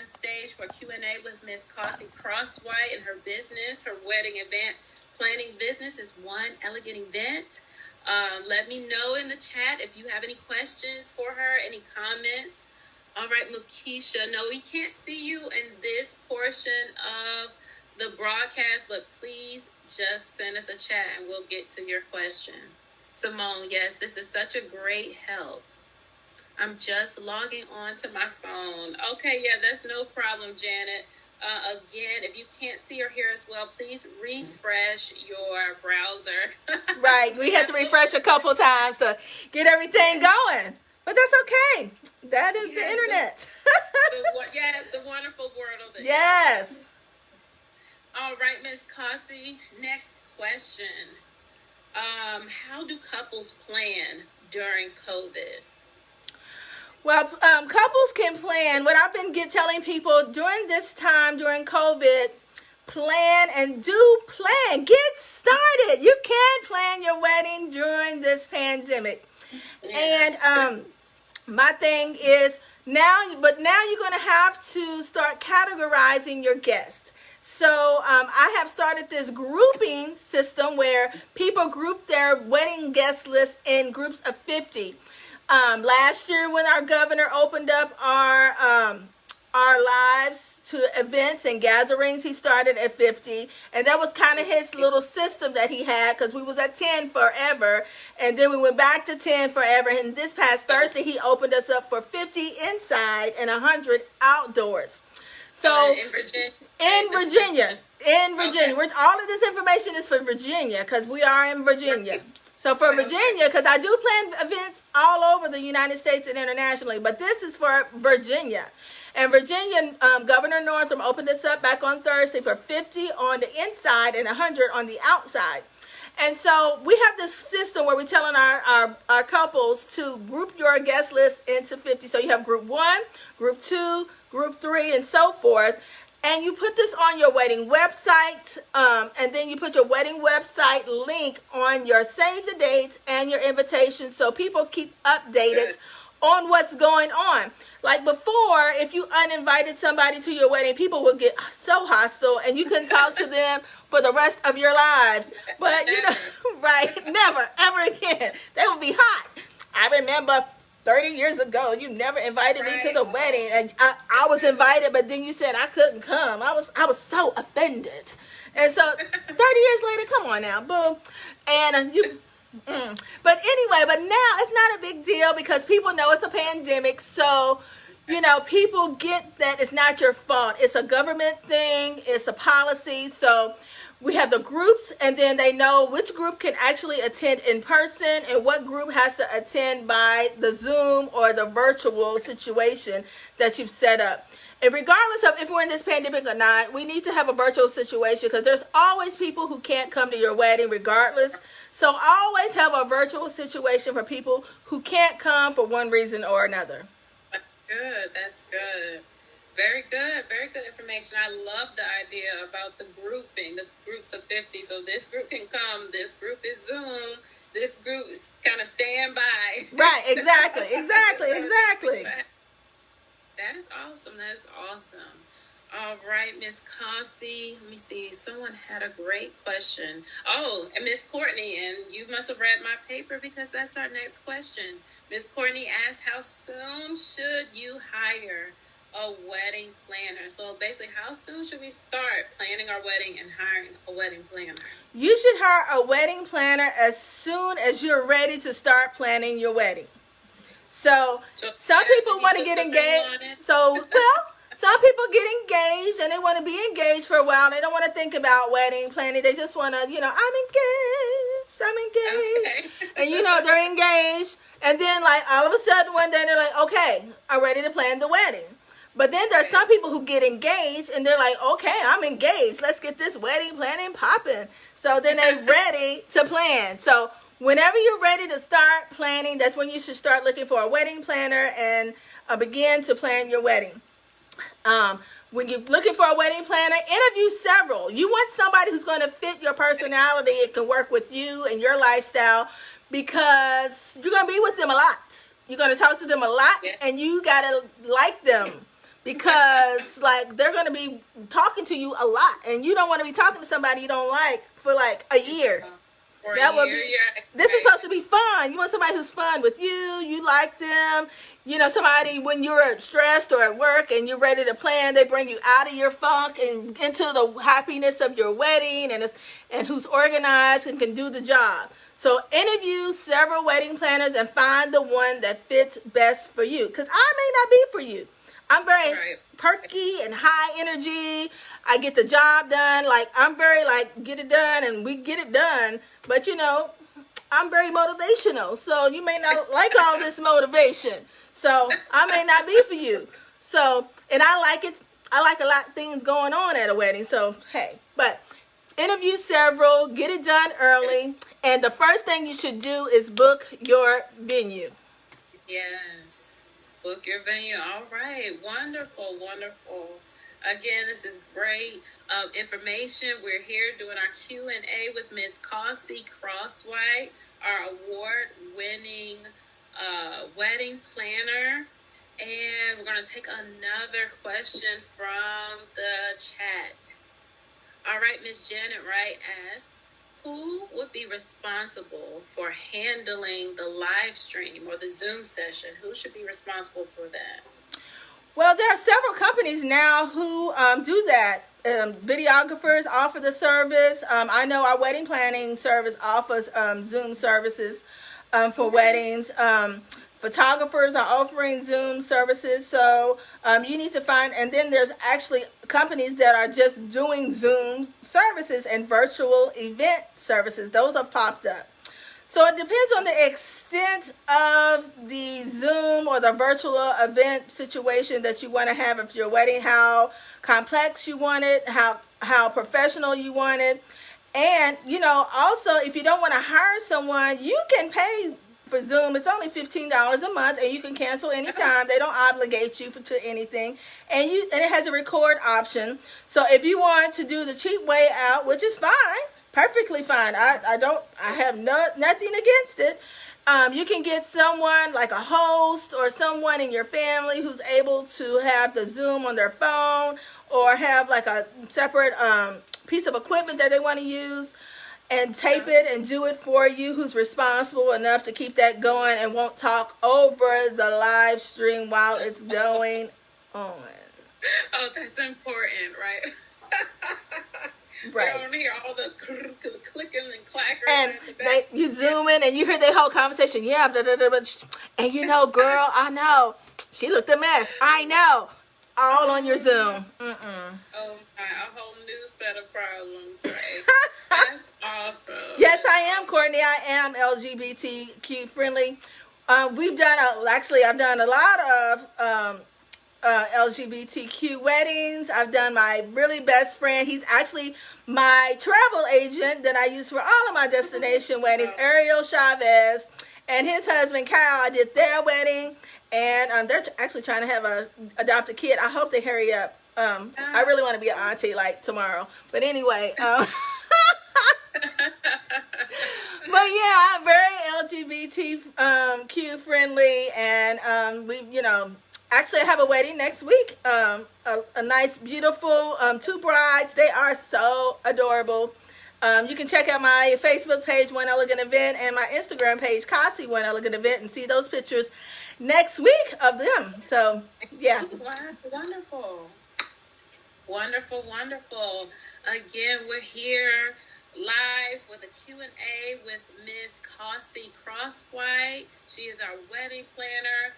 on stage for Q&A with Miss Causey Crosswhite and her business. Her wedding event planning business is One Elegant Event. Let me know in the chat if you have any questions for her, any comments. All right, Mukisha, no, we can't see you in this portion of the broadcast, but please just send us a chat and we'll get to your question. Simone, yes, this is such a great help. I'm just logging on to my phone. Okay, yeah, that's no problem, Janet. Again, if you can't see or hear us well, please refresh your browser. Right, we had to refresh a couple times to get everything going. But that's okay. That is the internet. Yes, the wonderful world of the Yes. internet. All right, Miss Causey, next question. How do couples plan during COVID? Well, couples can plan. What I've been telling people during this time, during COVID, plan and do plan. Get started. You can plan your wedding during this pandemic. Yes. And my thing is now you're going to have to start categorizing your guests. So I have started this grouping system where people group their wedding guest list in groups of 50. Last year when our governor opened up our lives to events and gatherings, he started at 50. And that was kind of his little system that he had because we was at 10 forever. And then we went back to 10 forever. And this past Thursday, he opened us up for 50 inside and 100 outdoors. So in Virginia. Okay. All of this information is for Virginia because we are in Virginia. So for Virginia, because I do plan events all over the United States and internationally, but this is for Virginia. And Virginia, Governor Northam opened this up back on Thursday for 50 on the inside and 100 on the outside. And so we have this system where we're telling our couples to group your guest list into 50. So you have group 1, group 2, group 3, and so forth. And you put this on your wedding website, and then you put your wedding website link on your save the dates and your invitation so people keep updated on what's going on. Like before, if you uninvited somebody to your wedding, people would get so hostile and you couldn't talk to them for the rest of your lives. But, right, never, ever again. They would be hot. I remember 30 years ago, you never invited me to the wedding, and I was invited, but then you said I couldn't come. I was so offended. And so 30 years later, come on now, boom. And but anyway, but now it's not a big deal because people know it's a pandemic. So, people get that it's not your fault. It's a government thing. It's a policy. So we have the groups, and then they know which group can actually attend in person and what group has to attend by the Zoom or the virtual situation that you've set up. And regardless of if we're in this pandemic or not, we need to have a virtual situation because there's always people who can't come to your wedding regardless. So always have a virtual situation for people who can't come for one reason or another. That's good. Very good information. I love the idea about the grouping, the groups of 50. So this group can come, this group is Zoom, this group is kind of standby. Right, exactly. That is awesome. All right, Miss Causey. Let me see. Someone had a great question. Oh, and Miss Courtney, and you must have read my paper because that's our next question. Miss Courtney asked, how soon should you hire a wedding planner? So basically, how soon should we start planning our wedding and hiring a wedding planner? You should hire a wedding planner as soon as you're ready to start planning your wedding. So some people want to get engaged. Some people get engaged and they want to be engaged for a while. They don't want to think about wedding planning. They just want to, I'm engaged. Okay. And they're engaged. And then all of a sudden one day they're like, okay, I'm ready to plan the wedding. But then there's some people who get engaged and they're like, okay, I'm engaged. Let's get this wedding planning popping. So then they're ready to plan. So whenever you're ready to start planning, that's when you should start looking for a wedding planner and begin to plan your wedding. When you're looking for a wedding planner, interview several. You want somebody who's going to fit your personality. It can work with you and your lifestyle because you're going to be with them a lot. You're going to talk to them a lot, and you got to like them because like they're going to be talking to you a lot, and you don't want to be talking to somebody you don't like for like a year. That would be. This is supposed to be fun. You want somebody who's fun with you. You like them. You know, somebody when you're stressed or at work and you're ready to plan, they bring you out of your funk and into the happiness of your wedding, and who's organized and can do the job. So interview several wedding planners and find the one that fits best for you. Because I may not be for you. I'm very perky and high energy. I get the job done. Like, I'm very, like, get it done, and we get it done. But, you know, I'm very motivational. So you may not like all this motivation. So I may not be for you. So, and I like it. I like a lot of things going on at a wedding. So, hey. But interview several. Get it done early. And the first thing you should do is book your venue. Yes. Book your venue. All right. Wonderful. Wonderful. Again, this is great information. We're here doing our Q&A with Miss Causey Crosswhite, our award-winning wedding planner. And we're going to take another question from the chat. All right, Miss Janet Wright asks, who would be responsible for handling the live stream or the Zoom session? Who should be responsible for that? Well, there are several companies now who do that. Videographers offer the service. I know our wedding planning service offers Zoom services for weddings. Photographers are offering Zoom services. So you need to find, and then there's actually companies that are just doing Zoom services and virtual event services. Those have popped up. So it depends on the extent of the Zoom or the virtual event situation that you want to have of your wedding, how complex you want it, how professional you want it. And, you know, also, if you don't want to hire someone, you can pay for Zoom. It's only $15 a month, and you can cancel anytime. They don't obligate you to anything. And it has a record option. So if you want to do the cheap way out, which is fine, perfectly fine. I have nothing against it. You can get someone like a host or someone in your family who's able to have the Zoom on their phone or have like a separate piece of equipment that they want to use and tape it and do it for you, who's responsible enough to keep that going and won't talk over the live stream while it's going on. Oh, that's important, right? Right. You don't hear all the clicking and clackering. And you zoom in and you hear their whole conversation. Yeah, blah, blah, blah, blah. And you know, girl, I know. She looked a mess. I know. All on your Zoom. Oh, my, a whole new set of problems, right? That's awesome. Yes, I am, Courtney. I am LGBTQ friendly. I've done a lot of LGBTQ weddings. I've done my really best friend. He's actually my travel agent that I use for all of my destination weddings, Ariel Chavez, and his husband Kyle. I did their wedding, and they're actually trying to adopt a kid. I hope they hurry up. I really want to be an auntie like tomorrow. But anyway, but yeah, I'm very LGBTQ friendly, and we, actually, I have a wedding next week. A nice, beautiful 2 brides. They are so adorable. You can check out my Facebook page, One Elegant Event, and my Instagram page, Causey One Elegant Event, and see those pictures next week of them. So, yeah. Wonderful. Wonderful, wonderful. Again, we're here live with a Q&A with Miss Causey Crosswhite. She is our wedding planner.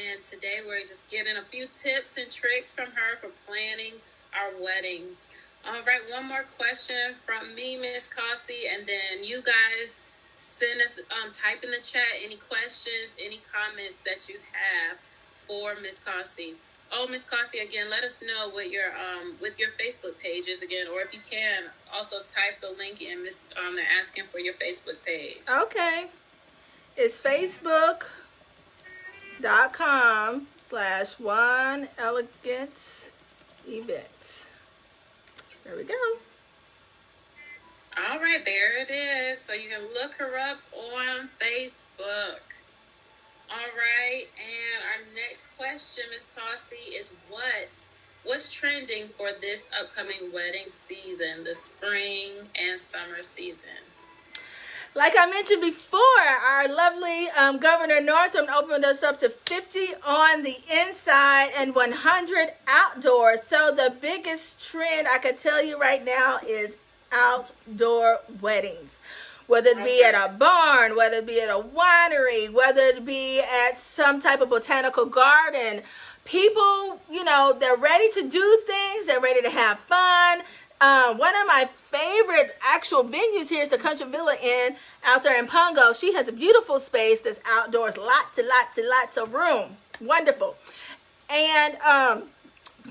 And today we're just getting a few tips and tricks from her for planning our weddings. All right, one more question from me, Miss Causey, and then you guys send us, type in the chat any questions, any comments that you have for Miss Causey. Oh, Miss Causey, again, let us know what your with your Facebook page is again, or if you can, also type the link in. They're asking for your Facebook page. Okay, it's Facebook.com/One Elegant Event. There we go. All right, there it is. So you can look her up on Facebook. All right, and our next question, Miss Cossie, is what's trending for this upcoming wedding season, the spring and summer season? Like I mentioned before, our lovely Governor Northam opened us up to 50 on the inside and 100 outdoors. So the biggest trend I could tell you right now is outdoor weddings. Whether it be at a barn, whether it be at a winery, whether it be at some type of botanical garden, people, they're ready to do things. They're ready to have fun. One of my favorite actual venues here is the Country Villa Inn out there in Pungo. She has a beautiful space that's outdoors, lots and lots and lots of room. Wonderful. And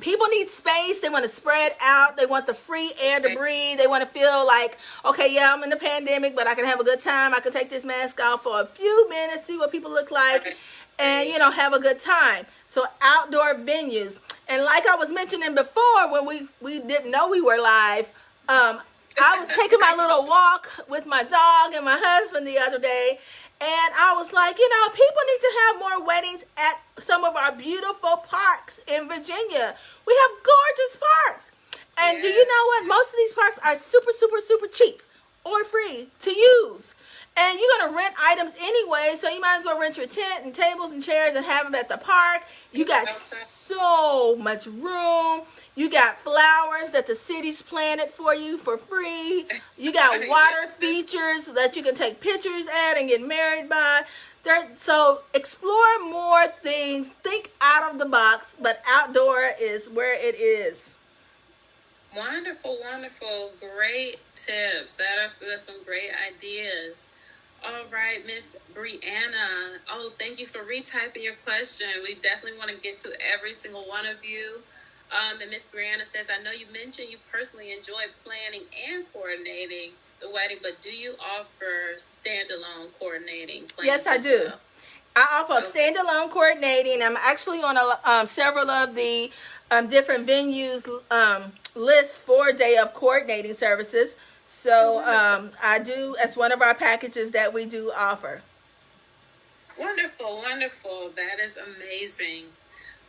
people need space. They want to spread out. They want the free air to breathe. They want to feel like, okay, yeah, I'm in the pandemic, but I can have a good time. I can take this mask off for a few minutes, see what people look like, and, have a good time. So outdoor venues. And like I was mentioning before, when we didn't know we were live, I was taking my little walk with my dog and my husband the other day, and I was like, people need to have more weddings at some of our beautiful parks in Virginia. We have gorgeous parks. And do you know what? Most of these parks are super, super, super cheap or free to use. And you're going to rent items anyway, so you might as well rent your tent and tables and chairs and have them at the park. You got so much room. You got flowers that the city's planted for you for free. You got water features that you can take pictures at and get married by. So explore more things. Think out of the box, but outdoor is where it is. Wonderful, wonderful. Great tips. That's some great ideas. All right, Miss Brianna. Oh, thank you for retyping your question. We definitely want to get to every single one of you. And Miss Brianna says, I know you mentioned you personally enjoy planning and coordinating the wedding, but do you offer standalone coordinating plans? Yes, I do. Well? I offer standalone coordinating. I'm actually on several of the different venues lists for day of coordinating services. So I do, as one of our packages that we do offer. Wonderful, wonderful. That is amazing.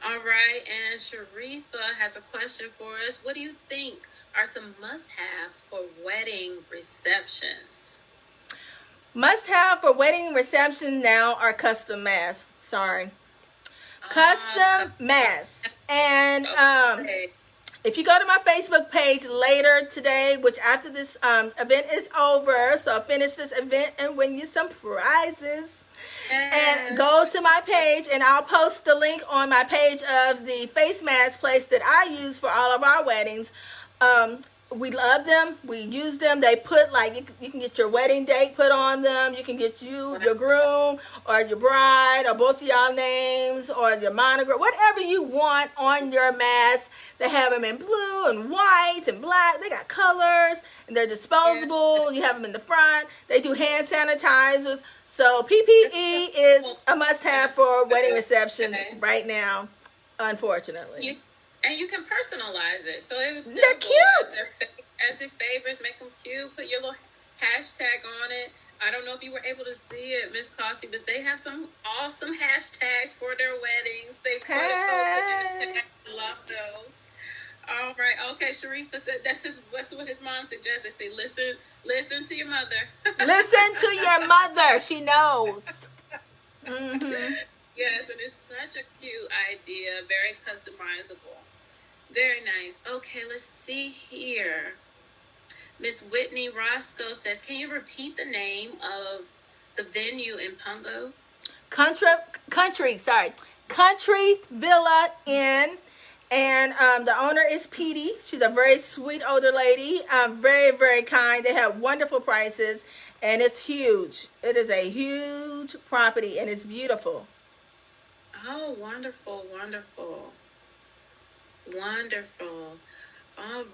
All right, and Sharifa has a question for us. What do you think are some must-haves for wedding receptions? Must-have for wedding receptions now are custom masks. Sorry. Custom masks. And if you go to my Facebook page later today, which after this event is over, so I'll finish this event and win you some prizes. Yes. And go to my page, and I'll post the link on my page of the face mask place that I use for all of our weddings. We love them. We use them. They put, you can get your wedding date put on them. You can get your groom or your bride or both of y'all names or your monogram, whatever you want on your mask. They have them in blue and white and black. They got colors, and they're disposable. You have them in the front. They do hand sanitizers. So PPE is a must-have for wedding receptions right now, unfortunately. And you can personalize it. So they're cute. As your favorites, make them cute. Put your little hashtag on it. I don't know if you were able to see it, Miss Cossie, but they have some awesome hashtags for their weddings. They put it. I love those. All right. Okay, Sharifa said that's what his mom suggested. Say, listen to your mother. Listen to your mother. She knows. Mm-hmm. Yes, and it's such a cute idea. Very customizable. Very nice. Okay, let's see here. Miss Whitney Roscoe says, can you repeat the name of the venue in Pungo? Country Villa Inn. And the owner is Petey. She's a very sweet older lady. Very, very kind. They have wonderful prices. And it's huge. It is a huge property. And it's beautiful. Oh, wonderful, wonderful. Wonderful. All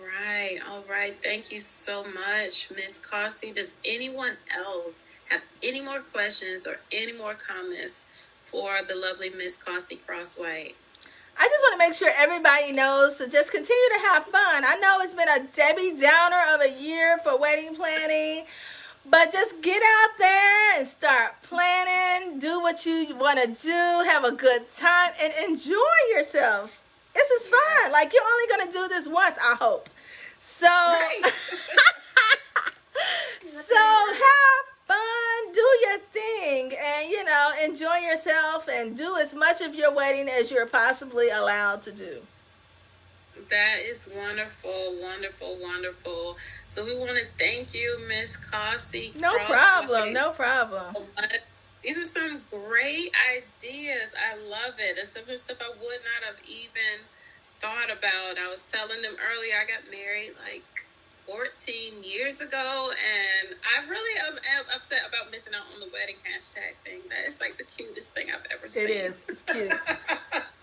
right. Thank you so much, Miss Cossie. Does anyone else have any more questions or any more comments for the lovely Miss Cossie Crosswhite? I just want to make sure everybody knows to just continue to have fun. I know it's been a Debbie Downer of a year for wedding planning, But just get out there and start planning. Do what you want to do. Have a good time and enjoy yourselves. This is fun. Like, you're only going to do this once, I hope. So, Right. so have fun. Do your thing. And, you know, enjoy yourself and do as much of your wedding as you're possibly allowed to do. That is wonderful, wonderful, wonderful. So we want to thank you, Miss Cossie. No problem. No problem. These are some great ideas. I love it. It's some stuff I would not have even thought about. I was telling them earlier, I got married like 14 years ago, and I really am upset about missing out on the wedding hashtag thing. That is like the cutest thing I've ever seen. It is. It's cute.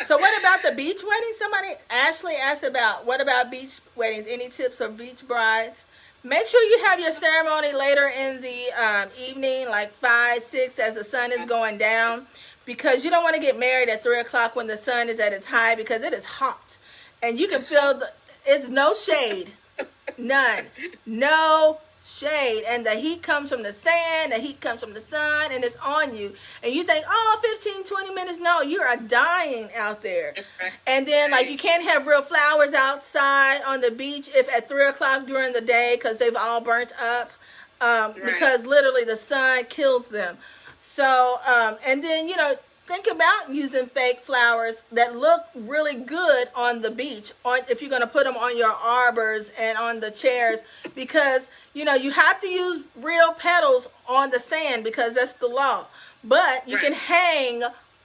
So what about the beach wedding? Ashley asked about, what about beach weddings? Any tips for beach brides? Make sure you have your ceremony later in the evening, like 5, 6, as the sun is going down, because you don't want to get married at 3 o'clock when the sun is at its high, because it is hot. And you can feel, it's no shade. None. No shade. And the heat comes from the sand, the heat comes from the sun, and it's on you. And you think, oh, 15, 20 minutes. No, you are dying out there. And then, like, you can't have real flowers outside on the beach if at 3 o'clock during the day, because they've all burnt up, because literally the sun kills them. So, and then, you know, think about using fake flowers that look really good on the beach, if you're going to put them on your arbors and on the chairs, because, you know, you have to use real petals on the sand because that's the law. But you can hang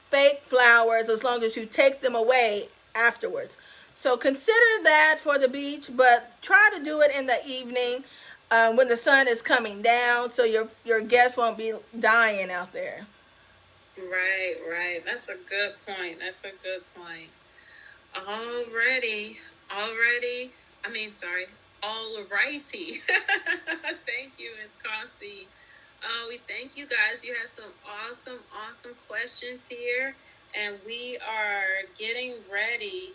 fake flowers as long as you take them away afterwards. So consider that for the beach, but try to do it in the evening when the sun is coming down, so your guests won't be dying out there. Right. That's a good point. Alrighty. Thank you, Ms. Cossie. We thank you guys. You had some awesome questions here, and we are getting ready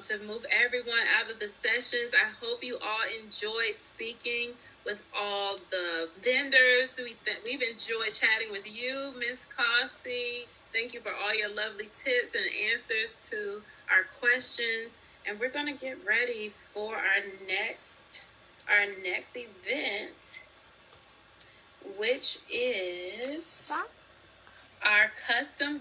to move everyone out of the sessions. I hope you all enjoyed speaking with all the vendors. We've enjoyed chatting with you, Miss Cossie. Thank you for all your lovely tips and answers to our questions. And we're going to get ready for our next event, which is our custom